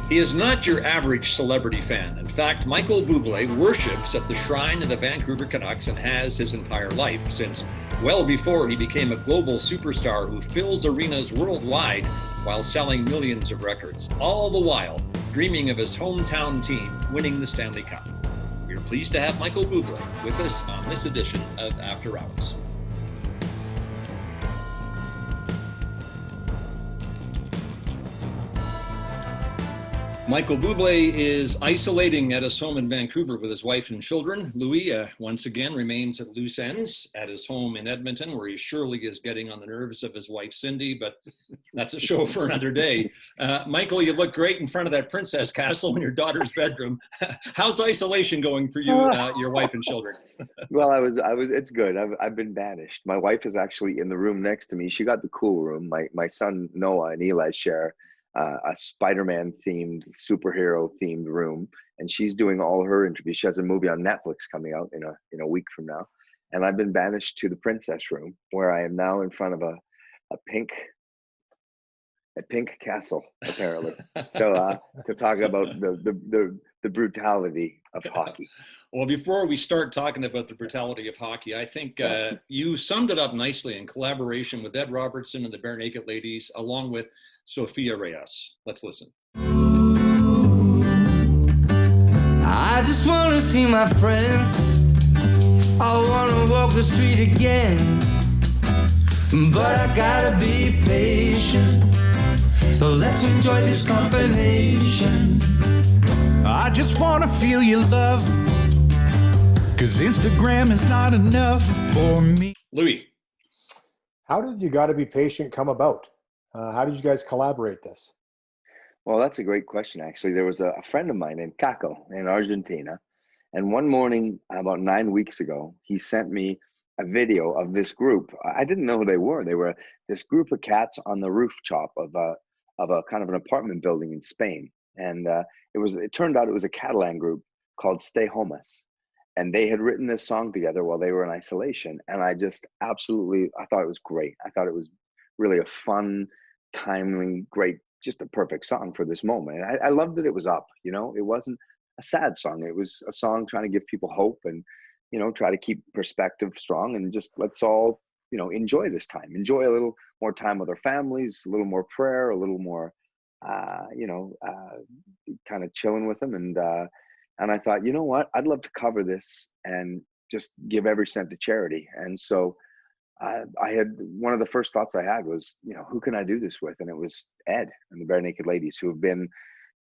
He is not your average celebrity fan. In fact, Michael Bublé worships at the shrine of the Vancouver Canucks and has his entire life, since well before he became a global superstar who fills arenas worldwide while selling millions of records, all the while dreaming of his hometown team winning the Stanley Cup. We are pleased to have Michael Bublé with us on this edition of After Hours. Michael Bublé is isolating at his home in Vancouver with his wife and children. Louie, once again, remains at loose ends at his home in Edmonton, where he surely is getting on the nerves of his wife, Cindy, but that's a show for another day. Michael, you look great in front of that princess castle in your daughter's bedroom. How's isolation going for you, your wife and children? Well, it's good. I've been banished. My wife is actually in the room next to me. She got the cool room. My son, Noah, and Eli share a Spider-Man themed, superhero themed room, and she's doing all her interviews. She has a movie on Netflix coming out in a week from now, and I've been banished to the princess room, where I am now in front of a pink castle, apparently. So to talk about the brutality of hockey. Well, before we start talking about the brutality of hockey, I think you summed it up nicely in collaboration with Ed Robertson and the Bare Naked Ladies, along with Sophia Reyes. Let's listen. I just want to see my friends. I want to walk the street again. But I gotta be patient. So let's enjoy this combination. I just want to feel your love, 'cause Instagram is not enough for me. Louie. How did You Gotta Be Patient come about? How did you guys collaborate this? Well, that's a great question, actually. There was a friend of mine named Caco in Argentina, and one morning about 9 weeks ago, he sent me a video of this group. I didn't know who they were. They were this group of cats on the rooftop of a kind of an apartment building in Spain. And it turned out it was a Catalan group called Stay Homes. And they had written this song together while they were in isolation. And I thought it was great. I thought it was really a fun, timely, great, just a perfect song for this moment. And I loved that it was up, it wasn't a sad song. It was a song trying to give people hope and, try to keep perspective strong, and just let's all, enjoy this time, enjoy a little more time with our families, a little more prayer, a little more, kind of chilling with them. And I thought, you know what, I'd love to cover this and just give every cent to charity. And so I had, one of the first thoughts I had was, who can I do this with? And it was Ed and the Bare Naked Ladies, who have been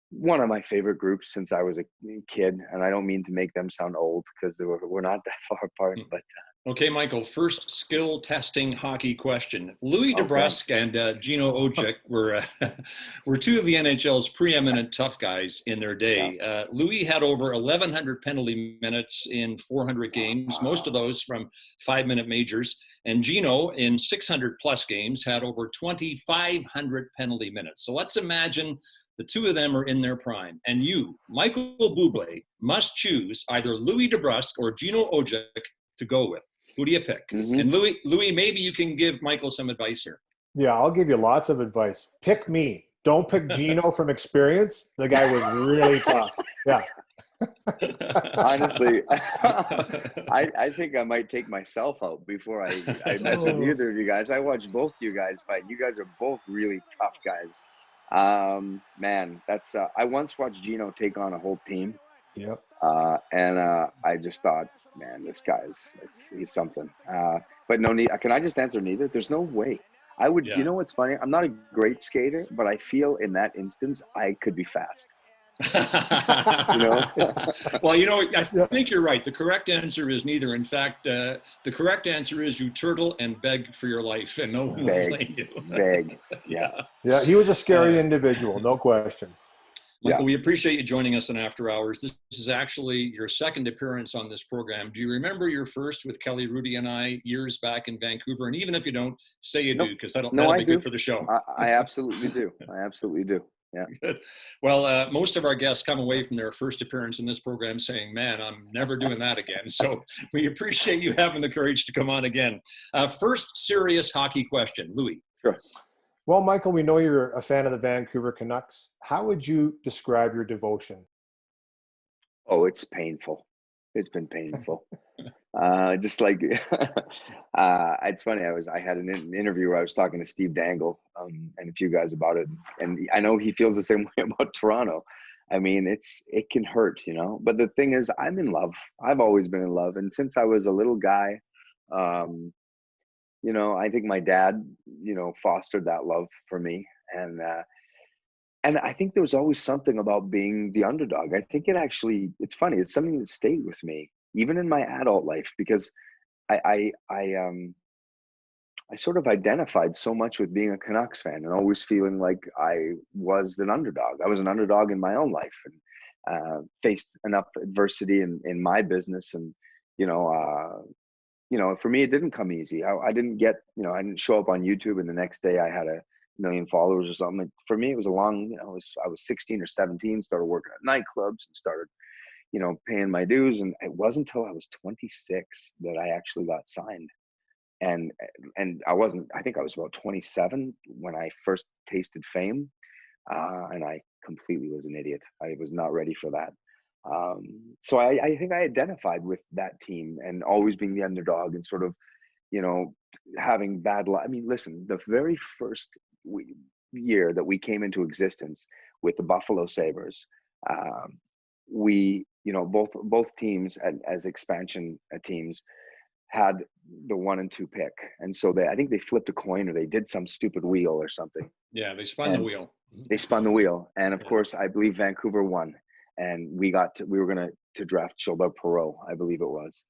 one of my favorite groups since I was a kid. And I don't mean to make them sound old, because we're not that far apart, but Okay, Michael, first skill testing hockey question. Louie DeBrusk and Gino Oake were two of the NHL's preeminent tough guys in their day. Yeah. Louie had over 1,100 penalty minutes in 400 games, most of those from 5-minute majors. And Gino, in 600 plus games, had over 2,500 penalty minutes. So let's imagine the two of them are in their prime. And you, Michael Bublé, must choose either Louie DeBrusk or Gino Oake to go with. Who do you pick? Mm-hmm. And Louie, maybe you can give Michael some advice here. Yeah, I'll give you lots of advice. Pick me. Don't pick Gino from experience. The guy was really tough. Yeah. Honestly, I think I might take myself out before I mess with either of you guys. I watched both you guys fight. You guys are both really tough guys. Man, that's I once watched Gino take on a whole team. Yep. And I just thought, man, this guy's he's something. But no need. Can I just answer neither? There's no way. I would. Yeah. You know what's funny? I'm not a great skater, but I feel in that instance I could be fast. Well, I think you're right. The correct answer is neither. In fact, the correct answer is you turtle and beg for your life, and no one will blame you. Beg. Yeah. Yeah, he was a scary individual, no question. Michael, we appreciate you joining us on After Hours. This is actually your second appearance on this program. Do you remember your first with Kelly, Rudy, and I years back in Vancouver? And even if you don't, say you do, because that'll be good for the show. I absolutely do. I absolutely do. Yeah. Good. Well, most of our guests come away from their first appearance in this program saying, man, I'm never doing that again. So we appreciate you having the courage to come on again. First serious hockey question. Louie. Sure. Well, Michael, we know you're a fan of the Vancouver Canucks. How would you describe your devotion? Oh, it's painful. It's been painful. Just like it's funny. I had an interview where I was talking to Steve Dangle and a few guys about it, and I know he feels the same way about Toronto. I mean, it can hurt, you know. But the thing is, I'm in love. I've always been in love, and since I was a little guy, you know, I think my dad, you know, fostered that love for me, and I think there was always something about being the underdog. I think it's funny. It's something that stayed with me, even in my adult life, because I sort of identified so much with being a Canucks fan and always feeling like I was an underdog. I was an underdog in my own life and faced enough adversity in my business. And, you know, for me, it didn't come easy. I didn't get, you know, I didn't show up on YouTube and the next day I had a million followers or something. For me, it was a long, you know, I was 16 or 17, started working at nightclubs and started, you know, paying my dues. And it wasn't until I was 26 that I actually got signed. And I think I was about 27 when I first tasted fame. And I completely was an idiot. I was not ready for that. So I think I identified with that team and always being the underdog and sort of, you know, having bad luck. I mean, listen, the very first year that we came into existence with the Buffalo Sabres, we, you know, both teams as expansion teams had the 1 and 2 pick. And so I think they flipped a coin or they did some stupid wheel or something. Yeah, they spun the wheel. They spun the wheel. And of course, I believe Vancouver won. And we were going to draft Gilbert Perreault, I believe it was.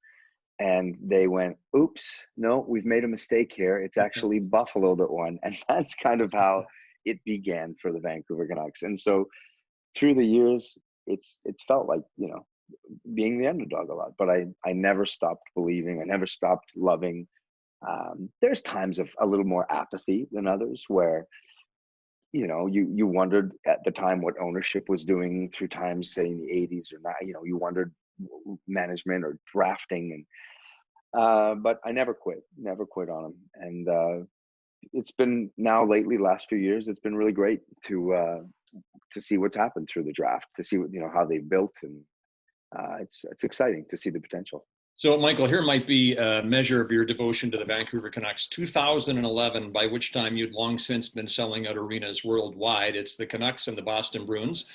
And they went, oops, no, we've made a mistake here. It's actually Buffalo that won. And that's kind of how it began for the Vancouver Canucks. And so through the years, it's felt like, you know, being the underdog a lot, but I never stopped believing. I never stopped loving. There's times of a little more apathy than others where, you know, you wondered at the time what ownership was doing through times, say in the 80s or not, you know, you wondered management or drafting. And but I never quit on them. And it's been now lately, last few years, it's been really great to see what's happened through the draft, to see what, you know, how they've built. And it's exciting to see the potential. So, Michael, here might be a measure of your devotion to the Vancouver Canucks. 2011, by which time you'd long since been selling out arenas worldwide. It's the Canucks and the Boston Bruins.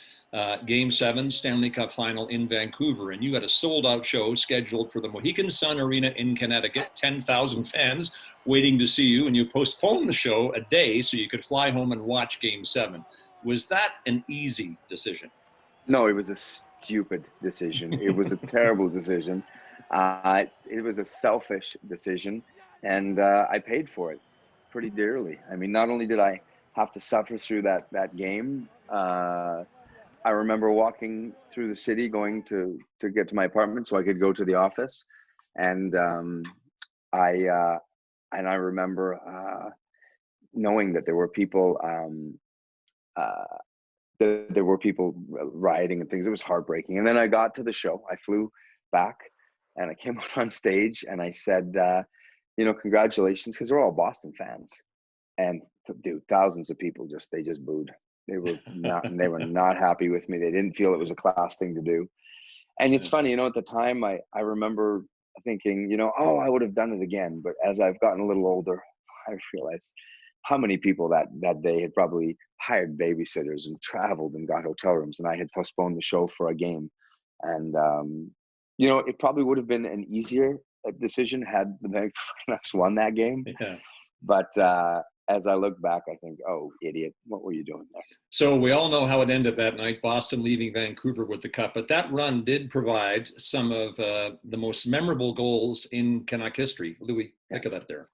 Game 7, Stanley Cup final in Vancouver. And you had a sold-out show scheduled for the Mohegan Sun Arena in Connecticut. 10,000 fans waiting to see you. And you postponed the show a day so you could fly home and watch Game 7. Was that an easy decision? No, it was a stupid decision. It was a terrible decision. It was a selfish decision, and I paid for it pretty dearly. I mean, not only did I have to suffer through that game, I remember walking through the city going to get to my apartment so I could go to the office, and I remember knowing that there were people rioting and things. It was heartbreaking. And then I got to the show. I flew back and I came up on stage and I said, you know, congratulations, because they're all Boston fans. And dude, thousands of people just booed. They were not happy with me. They didn't feel it was a class thing to do. And it's funny, you know, at the time I remember thinking, you know, oh, I would have done it again. But as I've gotten a little older, I realized how many people that day had probably hired babysitters and traveled and got hotel rooms, and I had postponed the show for a game. And, you know, it probably would have been an easier decision had the Vancouver Canucks won that game. Yeah. But as I look back, I think, oh, idiot, what were you doing there? So we all know how it ended that night, Boston leaving Vancouver with the cup. But that run did provide some of the most memorable goals in Canuck history. Louie, pick it up there.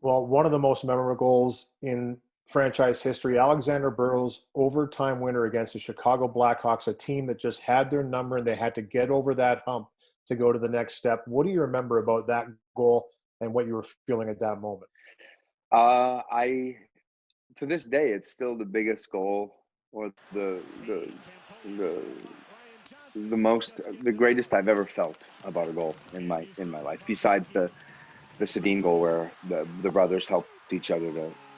Well, one of the most memorable goals in franchise history, Alexander Burrow's overtime winner against the Chicago Blackhawks, a team that just had their number and they had to get over that hump to go to the next step. What do you remember about that goal and what you were feeling at that moment? To this day, it's still the biggest goal, or the greatest I've ever felt about a goal in my life, besides the Sedin goal where the brothers helped each other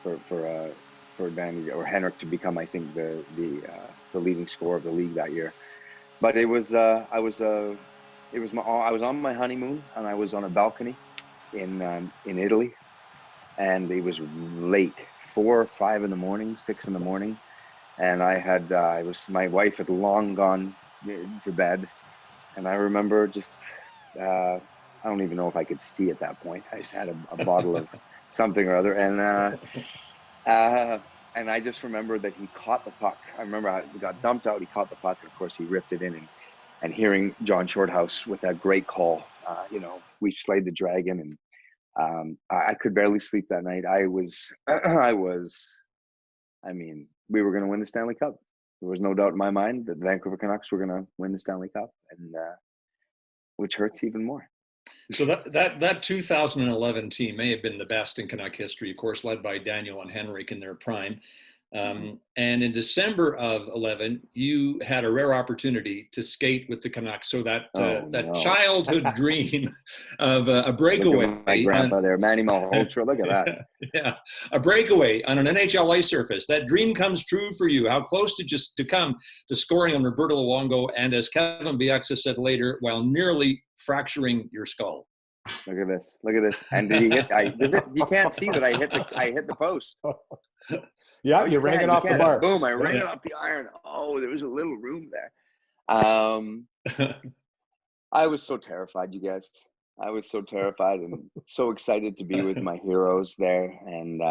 for Danny or Henrik to become, I think, the leading scorer of the league that year. But it was I was on my honeymoon, and I was on a balcony in Italy, and it was late, 4 or 5 in the morning, 6 in the morning, and my wife had long gone to bed, and I remember just I don't even know if I could see at that point. I had a bottle of something or other, and I just remember that he caught the puck. I remember it got dumped out. He caught the puck, and of course he ripped it in. And hearing John Shorthouse with that great call, we slayed the dragon, and I could barely sleep that night. We were going to win the Stanley Cup. There was no doubt in my mind that the Vancouver Canucks were going to win the Stanley Cup, and which hurts even more. So that 2011 team may have been the best in Canuck history, of course, led by Daniel and Henrik in their prime. And in December of 11, you had a rare opportunity to skate with the Canucks. So that childhood dream of a breakaway. Look at my grandpa there, Manny Malhotra. Look at that. Yeah, a breakaway on an NHL ice surface. That dream comes true for you. How close did you to come to scoring on Roberto Luongo? And as Kevin Bieksa said later, while nearly fracturing your skull. Look at this. And did he hit? You can't see that I hit the post. Yeah, you rang it off the bar. Boom! I rang it off the iron. Oh, there was a little room there. I was so terrified, you guys. I was so terrified and so excited to be with my heroes there. And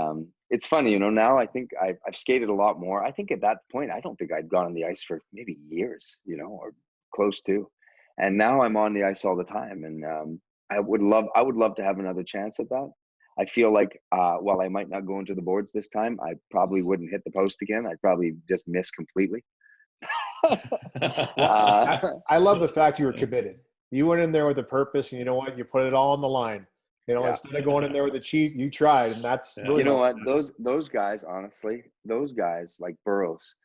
it's funny, now I think I've skated a lot more. I think at that point, I don't think I'd gone on the ice for maybe years, or close to. And now I'm on the ice all the time. And I would love to have another chance at that. I feel like while I might not go into the boards this time, I probably wouldn't hit the post again. I'd probably just miss completely. I love the fact you were committed. You went in there with a purpose, and you know what? You put it all on the line. Instead of going in there with a cheat, you tried, and that's really you know what? Those guys, honestly, those guys like Burroughs,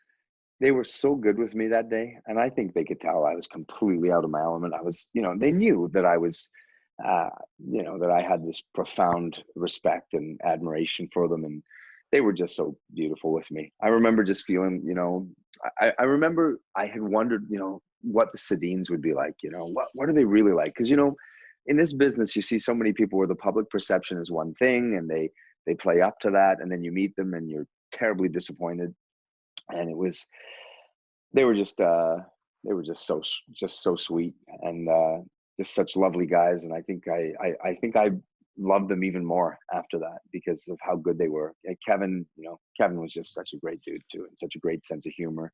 they were so good with me that day, and I think they could tell I was completely out of my element. I was, they knew that I was. That I had this profound respect and admiration for them, and they were just so beautiful with me. I remember just feeling, I remember I had wondered, what the Sedins would be like, what are they really like? Because, in this business, you see so many people where the public perception is one thing, and they play up to that, and then you meet them and you're terribly disappointed. And they were just so sweet, and just such lovely guys. And I think I loved them even more after that because of how good they were. And Kevin was just such a great dude too, and such a great sense of humor.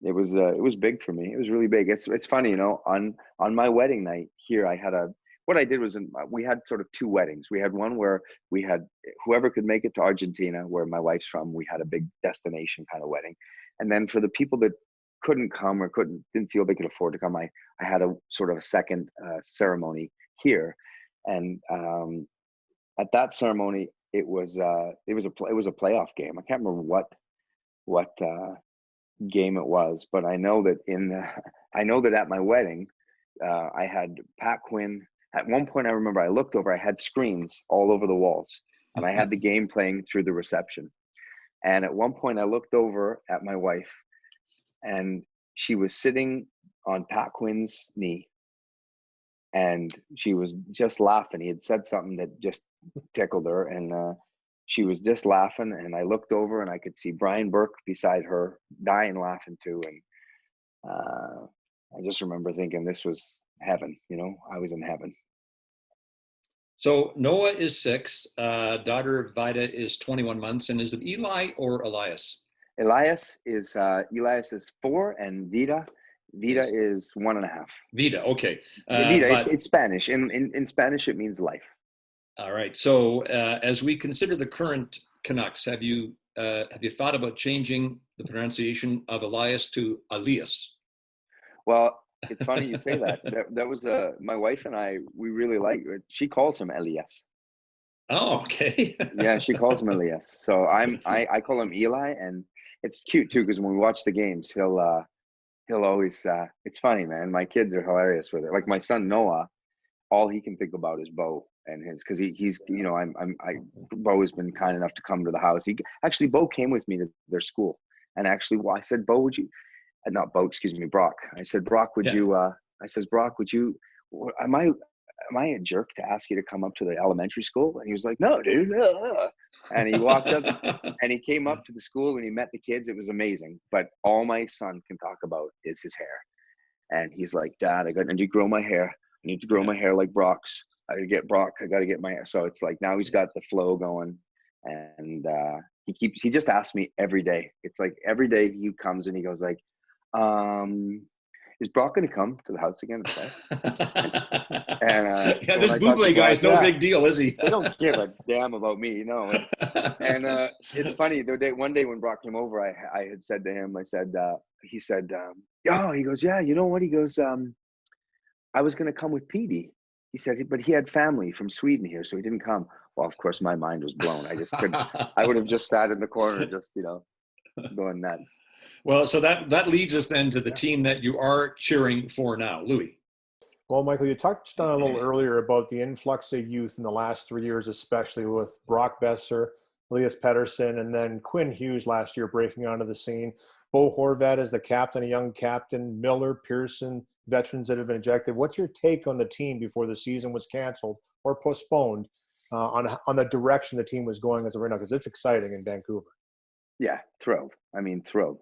It was big for me. It was really big. It's funny, on my wedding night here, we had sort of two weddings. We had one where we had whoever could make it to Argentina, where my wife's from, we had a big destination kind of wedding. And then for the people that couldn't come or didn't feel they could afford to come, I had a sort of a second ceremony here. And at that ceremony, it was a playoff game. I can't remember what game it was, but I know that at my wedding, I had Pat Quinn. At one point, I remember I looked over, I had screens all over the walls, and I had the game playing through the reception. And at one point, I looked over at my wife, and she was sitting on Pat Quinn's knee, and she was just laughing. He had said something that just tickled her, and she was just laughing. And I looked over, and I could see Brian Burke beside her, dying laughing too. And I just remember thinking this was heaven. I was in heaven. So Noah is 6, daughter Vida is 21 months, and is it Eli or Elias? Elias is 4, and Vida is 1.5. Vida, okay. Vida, it's Spanish. In Spanish, it means life. All right. So as we consider the current Canucks, have you thought about changing the pronunciation of Elias to Elias? Well, it's funny you say that. That was my wife and I. We really like it. She calls him Elias. Oh, okay. Yeah, she calls him Elias. So I call him Eli, and it's cute too because when we watch the games, he'll always. It's funny, man. My kids are hilarious with it. Like my son Noah, all he can think about is Bo, and because he's Bo has been kind enough to come to the house. Bo came with me to their school, and actually, I said, Bo, would you? Not Bo, excuse me, Brock. I said, Brock, would you? I says, Brock, would you? Am I a jerk to ask you to come up to the elementary school? And he was like, no, dude. And he walked up and he came up to the school and he met the kids. It was amazing. But all my son can talk about is his hair. And he's like, Dad, I need to grow my hair. I need to grow my hair like Brock's. I got to get Brock. I got to get my hair. So it's like now he's got the flow going. And he just asks me every day. It's like every day he comes and he goes like, is Brock going to come to the house again to play? And yeah, this Bublé guy's no big deal, is he? They don't give a damn about me, And it's funny. One day when Brock came over, I had said to him, he said, he goes, yeah, you know what? He goes, I was going to come with Petey. He said, but he had family from Sweden here, so he didn't come. Well, of course, my mind was blown. I just couldn't. I would have just sat in the corner, just going nuts. Well, so that leads us then to the team that you are cheering for now, Louie. Well, Michael, you touched on a little earlier about the influx of youth in the last 3 years, especially with Brock Besser, Elias Pettersson, and then Quinn Hughes last year breaking onto the scene. Bo Horvat is the captain, a young captain, Miller, Pearson, veterans that have been ejected. What's your take on the team before the season was canceled or postponed on the direction the team was going as of right now? Because it's exciting in Vancouver. Yeah, thrilled. Thrilled.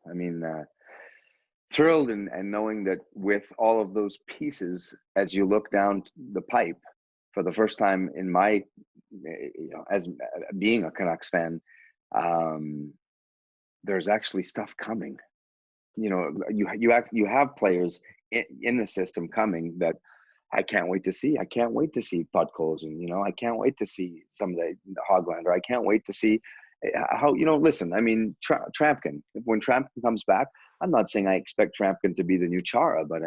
Thrilled and knowing that with all of those pieces, as you look down the pipe for the first time in my, as being a Canucks fan, there's actually stuff coming. You have players in the system coming that I can't wait to see. I can't wait to see Podkolzin. I can't wait to see some of the Hoglander. I can't wait to see how, listen, Trampkin, when Trampkin comes back, I'm not saying I expect Trampkin to be the new Chara, but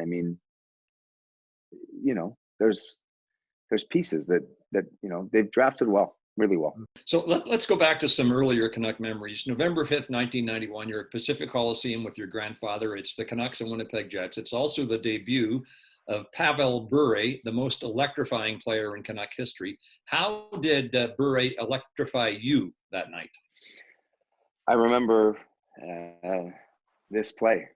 there's pieces that they've drafted well, really well. So let's go back to some earlier Canuck memories. November 5th, 1991, you're at Pacific Coliseum with your grandfather. It's the Canucks and Winnipeg Jets. It's also the debut of Pavel Bure, the most electrifying player in Canuck history. How did Bure electrify you that night? I remember this play.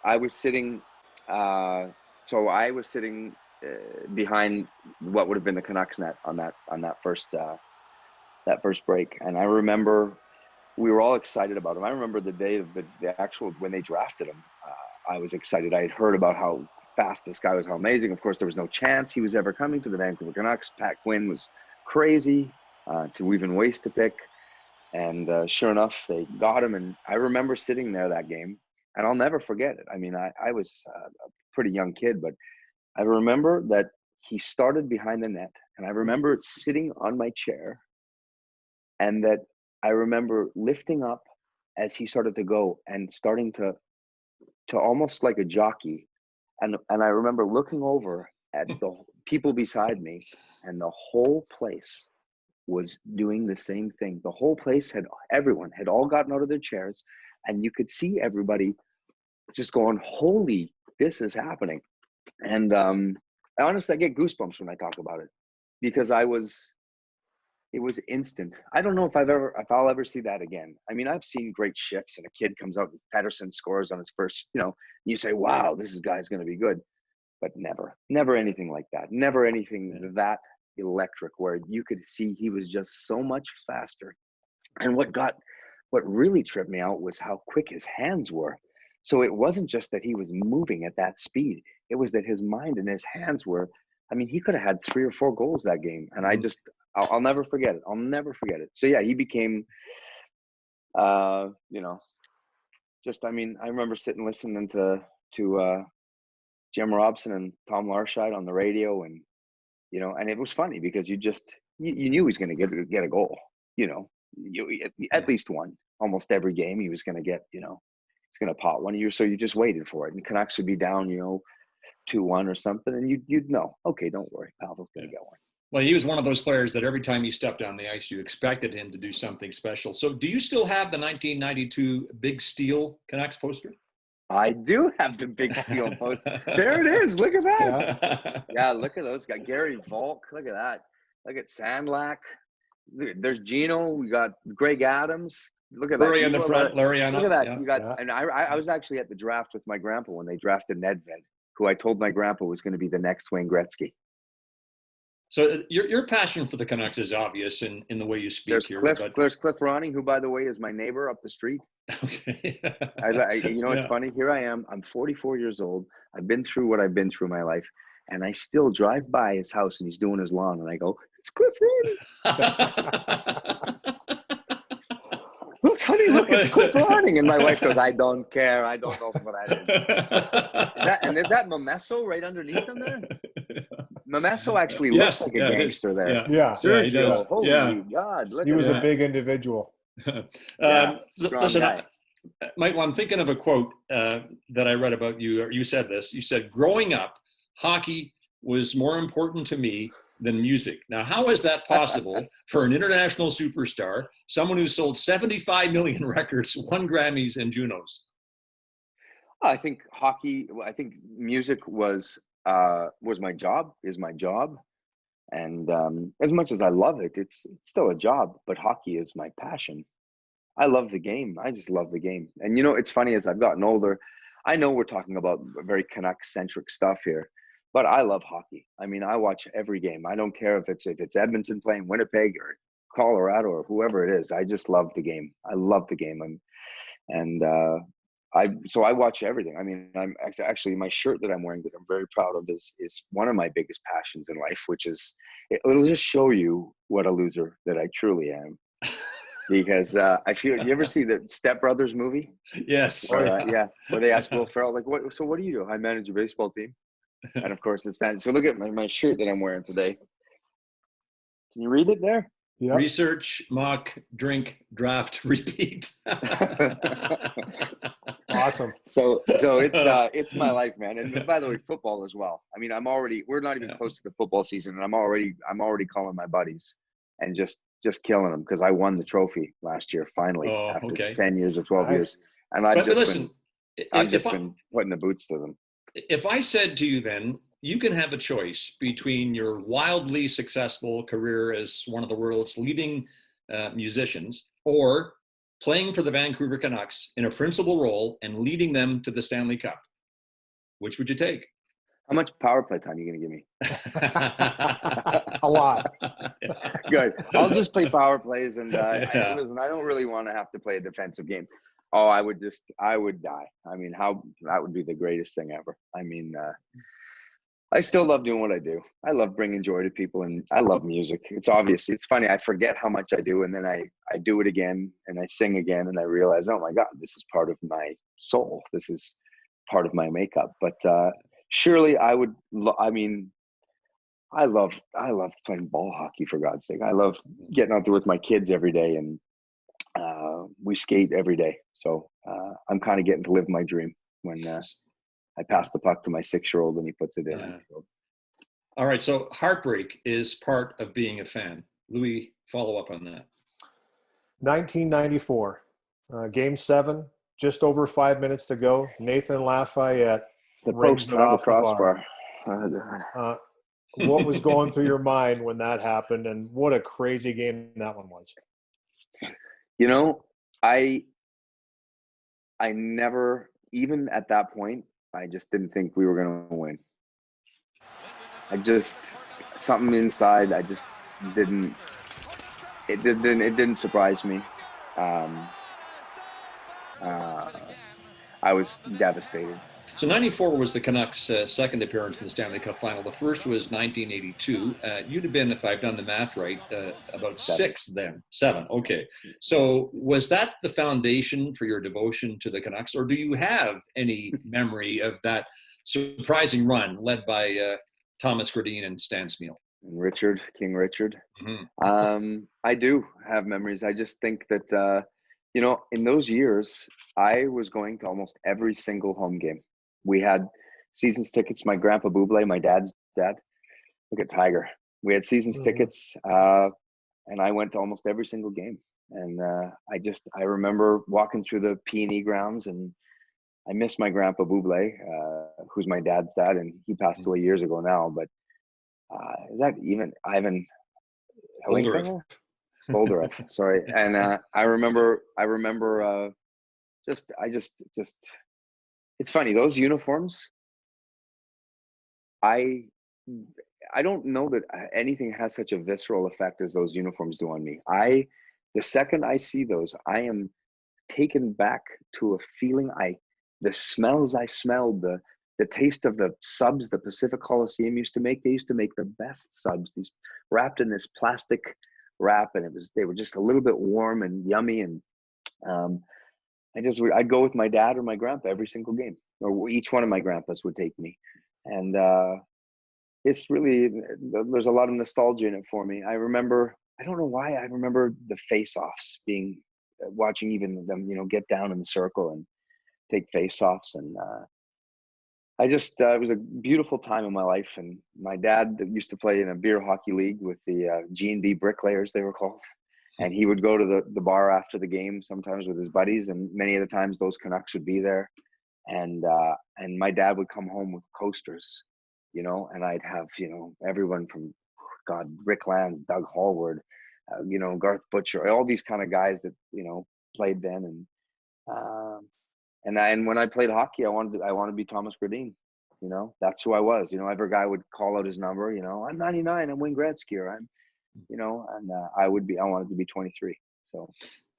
I was sitting behind what would have been the Canucks net on that first break, and I remember we were all excited about him. I remember the day of the actual when they drafted him. I was excited. I had heard about how fast this guy was, how amazing. Of course, there was no chance he was ever coming to the Vancouver Canucks. Pat Quinn was crazy to even waste a pick, and sure enough, they got him. And I remember sitting there that game, and I'll never forget it. I was a pretty young kid, but I remember that he started behind the net, and I remember sitting on my chair, and that I remember lifting up as he started to go and starting to almost like a jockey. And I remember looking over at the people beside me, and the whole place was doing the same thing. The whole place everyone had all gotten out of their chairs, and you could see everybody just going, holy, this is happening. And honestly, I get goosebumps when I talk about it, because it was instant. I don't know if I'll ever see that again. I've seen great shifts, and a kid comes out and Pettersson scores on his first, you say, wow, this guy's going to be good. But never anything like that. Never anything that electric, where you could see he was just so much faster. And what really tripped me out was how quick his hands were. So it wasn't just that he was moving at that speed. It was that his mind and his hands were, he could have had 3 or 4 goals that game. And I'll never forget it. I'll never forget it. So yeah, he became, I remember sitting listening to Jim Robson and Tom Larscheid on the radio, and and it was funny because you knew he was going to get a goal. At least one. Almost every game he was going to get. He's going to pot one of you. So you just waited for it, and Canucks would be down, 2-1 or something, and you'd know, okay, don't worry, Pavel's going to get one. Well, he was one of those players that every time he stepped on the ice, you expected him to do something special. So do you still have the 1992 Big Steel Canucks poster? I do have the big steel post. There it is. Look at that. Yeah. Yeah, look at those guys. Gary Volk. Look at that. Look at Sandlak. There's Gino. We got Greg Adams. Look at that. Larry in the front, Larry on Look up. at that. Yeah. You got, Yeah. and I was actually at the draft with my grandpa when they drafted Nedved, who I told my grandpa was going to be the next Wayne Gretzky. So your passion for the Canucks is obvious in the way you speak There's here. Cliff Ronning, who, by the way, is my neighbor up the street. Okay. It's funny. Here I am. I'm 44 years old. I've been through what I've been through in my life, and I still drive by his house and he's doing his lawn, and I go, "It's Cliff Ronning." Look, honey, look, it's Cliff Ronning. And my wife goes, "I don't care. I don't know what I did." And there's that Memesso right underneath him there. Memesso actually looks like a gangster there. Yeah. Sergio, he does. holy God. Look He at was that. a big individual. Strong Listen, guy. Michael, I'm thinking of a quote that I read about you. You said this. You said, "Growing up, hockey was more important to me than music." Now, how is that possible for an international superstar, someone who sold 75 million records, won Grammys and Junos? I think music was my job, is my job. And as much as I love it, it's still a job, but hockey is my passion. I love the game. I just love the game. And it's funny, as I've gotten older, I know we're talking about very Canuck-centric stuff here, but I love hockey. I mean, I watch every game. I don't care if it's Edmonton playing Winnipeg or Colorado or whoever it is. I just love the game. I love the game. So I watch everything. I mean, I'm actually my shirt that I'm wearing that I'm very proud of is one of my biggest passions in life, which is it'll just show you what a loser that I truly am. Because I feel, you ever see the Step Brothers movie? Yes. Where they ask Will Ferrell, like, what do you do? I manage a baseball team. And of course it's fantasy. So look at my shirt that I'm wearing today. Can you read it there? Yeah. Research, mock, drink, draft, repeat. Awesome. So it's my life, man. And by the way, football as well. I mean, we're not even close to the football season, and I'm already calling my buddies and just killing them because I won the trophy last year finally after 10 years or 12 years. And I've just been putting the boots to them. If I said to you then, you can have a choice between your wildly successful career as one of the world's leading musicians or playing for the Vancouver Canucks in a principal role and leading them to the Stanley Cup, which would you take? How much power play time are you going to give me? A lot. Good. I'll just play power plays. And listen, I don't really want to have to play a defensive game. Oh, I would die. I mean, that would be the greatest thing ever. I mean, I still love doing what I do. I love bringing joy to people, and I love music. It's funny. I forget how much I do, and then I do it again, and I sing again, and I realize, oh my God, this is part of my soul. This is part of my makeup. But surely I would. I love playing ball hockey, for God's sake. I love getting out there with my kids every day, and we skate every day. So I'm kind of getting to live my dream when I pass the puck to my 6-year-old and he puts it in. All right. So heartbreak is part of being a fan. Louie, follow up on that. 1994, Game 7, just over 5 minutes to go. Nathan Lafayette. The post on the crossbar. What was going through your mind when that happened, and what a crazy game that one was? I never, even at that point, I just didn't think we were going to win. Something inside, I just didn't. It didn't surprise me. I was devastated. So 94 was the Canucks' second appearance in the Stanley Cup final. The first was 1982. You'd have been, if I've done the math right, about 6 then. 7, okay. So was that the foundation for your devotion to the Canucks, or do you have any memory of that surprising run led by Thomas Gradin and Stan Smeel? And King Richard. Mm-hmm. I do have memories. I just think that, in those years, I was going to almost every single home game. We had seasons tickets. My grandpa Bublé, my dad's dad. Look at Tiger. We had seasons tickets, and I went to almost every single game. And I remember walking through the P&E grounds and I miss my grandpa Bublé, who's my dad's dad, and he passed away years ago now. But is that even Ivan Older. Bolderev, sorry. And I remember just it's funny, those uniforms. I don't know that anything has such a visceral effect as those uniforms do on me. The second I see those, I am taken back to a feeling. The smells I smelled, the taste of the subs the Pacific Coliseum used to make. They used to make the best subs, these wrapped in this plastic wrap, and they were just a little bit warm and yummy. And I'd go with my dad or my grandpa every single game, or each one of my grandpas would take me. And it's really, there's a lot of nostalgia in it for me. I don't know why, I remember the face-offs, watching even them, get down in the circle and take face-offs. And it was a beautiful time in my life. And my dad used to play in a beer hockey league with the G&B Bricklayers, they were called. And he would go to the bar after the game, sometimes with his buddies. And many of the times those Canucks would be there. And my dad would come home with coasters, and I'd have, everyone from, Rick Lands, Doug Hallward, Garth Butcher, all these kind of guys that, played then. And when I played hockey, I wanted to be Thomas Gradin. That's who I was. Every guy would call out his number. I'm 99. I'm Wayne Gretzky, or I'm, I wanted to be 23. So.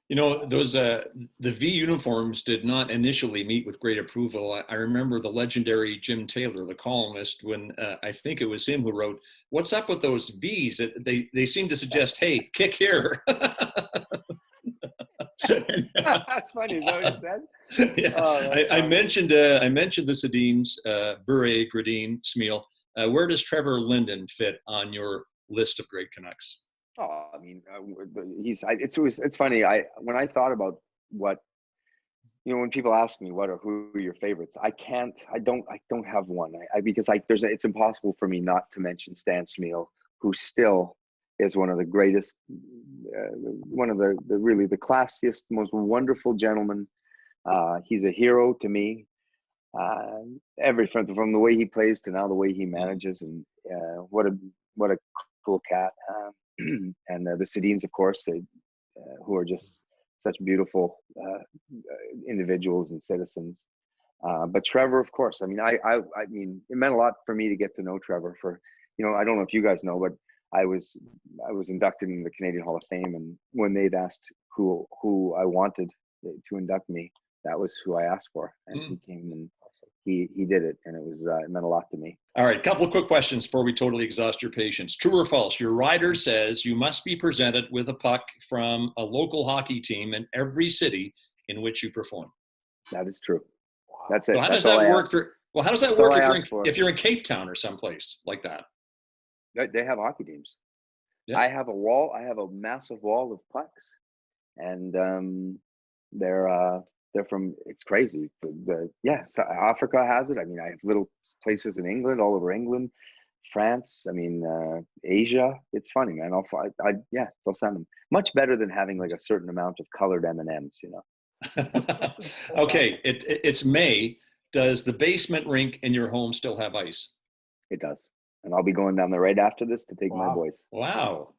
Those the V uniforms did not initially meet with great approval. I remember the legendary Jim Taylor, the columnist, when I think it was him who wrote, "What's up with those V's? They seem to suggest, hey, kick here." That's funny. Is that what you said? Yeah. Oh, I mentioned the Sedins, Bure, Gradin, Smeal. Where does Trevor Linden fit on your list of great Canucks? Oh, I mean, it's funny. When I thought about what, when people ask me who are your favorites, I don't have one. Because it's impossible for me not to mention Stan Smeal, who still is one of the greatest, one of the really the classiest, most wonderful gentlemen. He's a hero to me. From the way he plays to now the way he manages, and what a cool cat. And the Sedins, of course, who are just such beautiful individuals and citizens. But Trevor, of course, I mean, I mean, it meant a lot for me to get to know Trevor. I don't know if you guys know, but I was inducted in the Canadian Hall of Fame, and when they'd asked who I wanted to induct me, that was who I asked for, and he came and he did it, and it meant a lot to me. All right, couple of quick questions before we totally exhaust your patience. True or false? Your rider says you must be presented with a puck from a local hockey team in every city in which you perform. That is true. That's it. So how does that work if you're in Cape Town or someplace like that? They have hockey teams. Yeah. I have a massive wall of pucks, and they're from, it's crazy. So Africa has it. I mean, I have little places in England, all over England, France. I mean, Asia. It's funny, man. They'll send them. Much better than having like a certain amount of colored M&Ms, Okay, it's May. Does the basement rink in your home still have ice? It does. And I'll be going down there right after this to take my boys. Wow.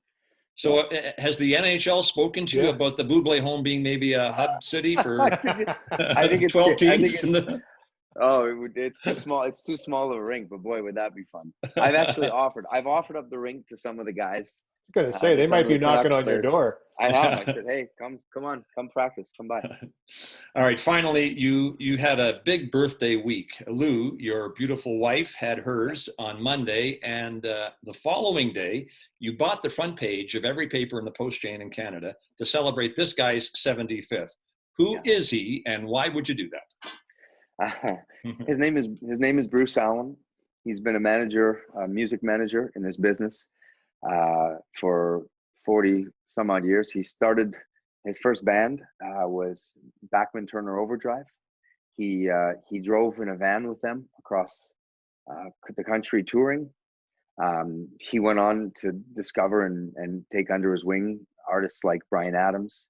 So has the NHL spoken to you about the Bublé home being maybe a hub city for I think 12 teams? It's too small. It's too small of a rink, but boy, would that be fun. I've offered up the rink to some of the guys. I was going to say, they might be knocking on your door. I have. I said, hey, come on, come practice, come by. All right. Finally, you had a big birthday week. Lou, your beautiful wife, had hers on Monday, and the following day, you bought the front page of every paper in the Post chain in Canada to celebrate this guy's 75th. Who is he, and why would you do that? His name is Bruce Allen. He's been a music manager in this business for 40 some odd years. He started, his first band was Bachman Turner Overdrive. He drove in a van with them across the country touring. He went on to discover and take under his wing artists like Bryan Adams,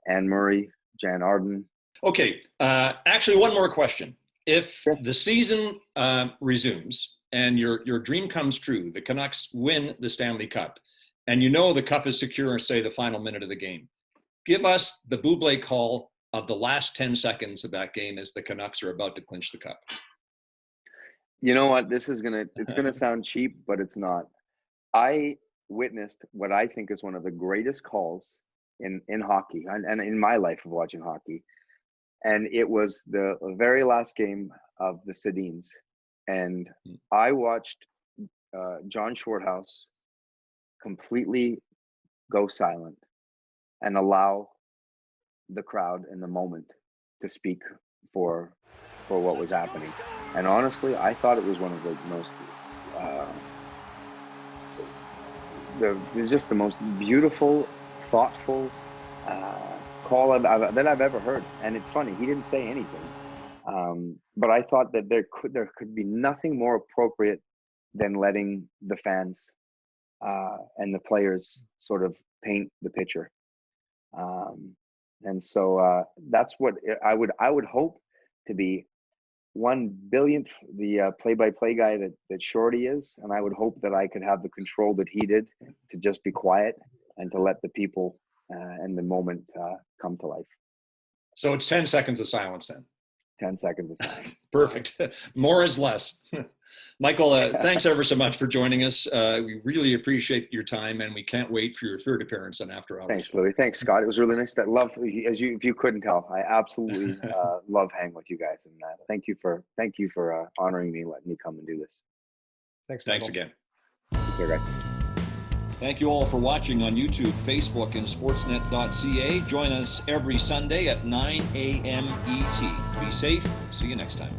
Anne Murray, Jan Arden, Okay, actually, one more question. If Sure. the season resumes and your dream comes true, the Canucks win the Stanley Cup, and you know the cup is secure, say, the final minute of the game, give us the Bublé call of the last 10 seconds of that game as the Canucks are about to clinch the cup. You know what? It's gonna sound cheap, but it's not. I witnessed what I think is one of the greatest calls in hockey and in my life of watching hockey. And it was the very last game of the Sedins. And I watched John Shorthouse completely go silent and allow the crowd in the moment to speak for what was happening. And honestly, I thought it was one of the most it was just the most beautiful, thoughtful call that I've ever heard. And it's funny, he didn't say anything, but I thought that there could be nothing more appropriate than letting the fans and the players sort of paint the picture. And so that's what I would hope to be 1/1000th the play-by-play guy that Shorty is, and I would hope that I could have the control that he did to just be quiet and to let the people and the moment come to life. So it's 10 seconds of silence then. 10 seconds of silence. Perfect. More is less. Michael, thanks ever so much for joining us. We really appreciate your time, and we can't wait for your third appearance on After Hours. Thanks, Louie. Thanks, Scott. It was really nice. If you couldn't tell, I absolutely love hanging with you guys, and thank you for honoring me, letting me come and do this. Thanks, Thanks Michael. again. Take care, guys. Thank you all for watching on YouTube, Facebook, and sportsnet.ca. Join us every Sunday at 9 a.m. ET. Be safe. See you next time.